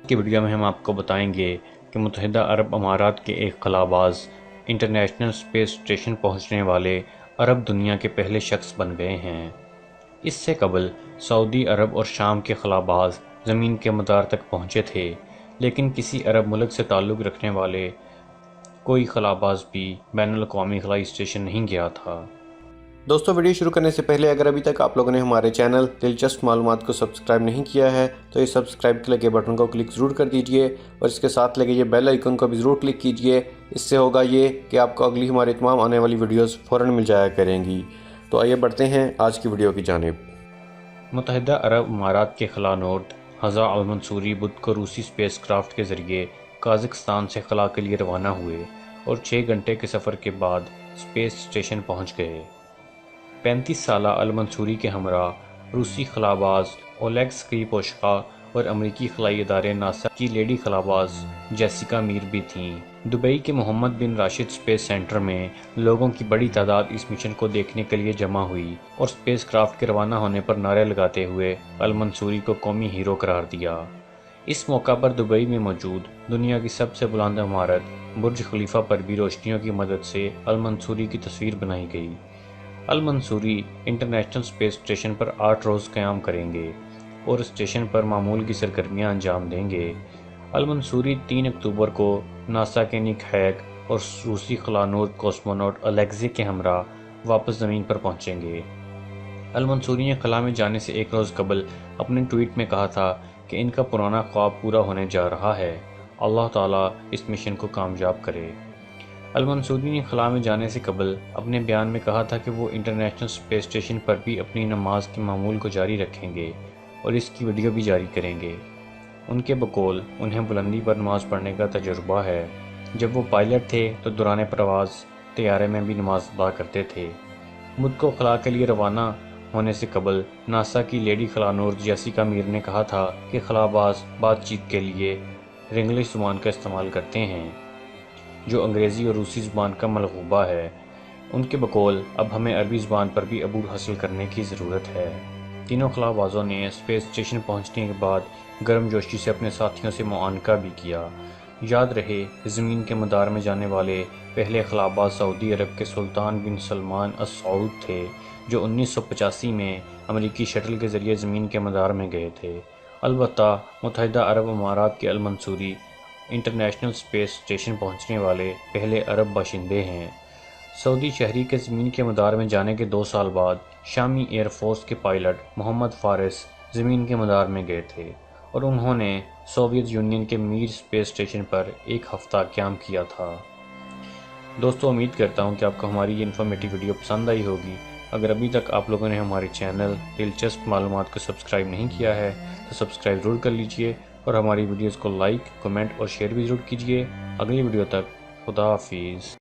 کی ویڈیو میں ہم آپ کو بتائیں گے کہ متحدہ عرب امارات کے ایک خلا باز انٹرنیشنل اسپیس اسٹیشن پہنچنے والے عرب دنیا کے پہلے شخص بن گئے ہیں۔ اس سے قبل سعودی عرب اور شام کے خلا باز زمین کے مدار تک پہنچے تھے، لیکن کسی عرب ملک سے تعلق رکھنے والے کوئی خلا باز بھی بین الاقوامی خلائی اسٹیشن نہیں گیا تھا۔ دوستو، ویڈیو شروع کرنے سے پہلے اگر ابھی تک آپ لوگوں نے ہمارے چینل دلچسپ معلومات کو سبسکرائب نہیں کیا ہے تو یہ سبسکرائب کے لگے بٹن کو کلک ضرور کر دیجئے اور اس کے ساتھ لگے یہ بیل آئیکن کو بھی ضرور کلک کیجئے۔ اس سے ہوگا یہ کہ آپ کو اگلی ہماری تمام آنے والی ویڈیوز فوراً مل جایا کریں گی۔ تو آئیے بڑھتے ہیں آج کی ویڈیو کی جانب۔ متحدہ عرب امارات کے خلا نورد حضا المنصوری بدھ کو روسی اسپیس کرافٹ کے ذریعے قازقستان سے خلا کے لیے روانہ ہوئے اور 6 گھنٹے کے سفر کے بعد اسپیس اسٹیشن پہنچ گئے۔ 35 سالہ المنصوری کے ہمراہ روسی خلا باز اولیگ سکریپوشکا اور امریکی خلائی ادارے ناسا کی لیڈی خلا باز جیسیکا میر بھی تھیں۔ دبئی کے محمد بن راشد اسپیس سینٹر میں لوگوں کی بڑی تعداد اس مشن کو دیکھنے کے لیے جمع ہوئی اور اسپیس کرافٹ کے روانہ ہونے پر نعرے لگاتے ہوئے المنصوری کو قومی ہیرو قرار دیا۔ اس موقع پر دبئی میں موجود دنیا کی سب سے بلند عمارت برج خلیفہ پر بھی روشنیوں کی مدد سے المنصوری کی تصویر بنائی گئی۔ المنصوری انٹرنیشنل اسپیس اسٹیشن پر 8 روز قیام کریں گے اور اسٹیشن پر معمول کی سرگرمیاں انجام دیں گے۔ المنصوری 3 اکتوبر کو ناسا کے نک ہیگ اور روسی خلا نورد کاسمونوٹ الیگزی کے ہمراہ واپس زمین پر پہنچیں گے۔ المنصوری نے خلا میں جانے سے 1 روز قبل اپنے ٹویٹ میں کہا تھا کہ ان کا پرانا خواب پورا ہونے جا رہا ہے، اللہ تعالیٰ اس مشن کو کامیاب کرے۔ المنصوری نے خلا میں جانے سے قبل اپنے بیان میں کہا تھا کہ وہ انٹرنیشنل اسپیس اسٹیشن پر بھی اپنی نماز کے معمول کو جاری رکھیں گے اور اس کی ویڈیو بھی جاری کریں گے۔ ان کے بقول انہیں بلندی پر نماز پڑھنے کا تجربہ ہے۔ جب وہ پائلٹ تھے تو دوران پرواز طیارے میں بھی نماز ادا کرتے تھے۔ بدھ کو خلا کے لیے روانہ ہونے سے قبل ناسا کی لیڈی خلا نورد جیسیکا میر نے کہا تھا کہ خلا باز بات چیت کے لیے رنگلش زبان کا استعمال کرتے ہیں، جو انگریزی اور روسی زبان کا ملغوبہ ہے۔ ان کے بقول اب ہمیں عربی زبان پر بھی عبور حاصل کرنے کی ضرورت ہے۔ تینوں خلا بازوں نے اسپیس اسٹیشن پہنچنے کے بعد گرم جوشی سے اپنے ساتھیوں سے معانقہ بھی کیا۔ یاد رہے، زمین کے مدار میں جانے والے پہلے خلا باز سعودی عرب کے سلطان بن سلمان السعود تھے، جو 1985 میں امریکی شٹل کے ذریعے زمین کے مدار میں گئے تھے۔ البتہ متحدہ عرب امارات کے المنصوری انٹرنیشنل اسپیس اسٹیشن پہنچنے والے پہلے عرب باشندے ہیں۔ سعودی شہری کے زمین کے مدار میں جانے کے 2 سال بعد شامی ایئر فورس کے پائلٹ محمد فارس زمین کے مدار میں گئے تھے اور انہوں نے سوویت یونین کے میر اسپیس اسٹیشن پر 1 ہفتہ قیام کیا تھا۔ دوستو، امید کرتا ہوں کہ آپ کو ہماری یہ انفارمیٹیو ویڈیو پسند آئی ہوگی۔ اگر ابھی تک آپ لوگوں نے ہمارے چینل دلچسپ معلومات کو سبسکرائب نہیں کیا ہے تو سبسکرائب ضرور کر لیجئے اور ہماری ویڈیوز کو لائک، کمنٹ اور شیئر بھی ضرور کیجئے۔ اگلی ویڈیو تک خدا حافظ۔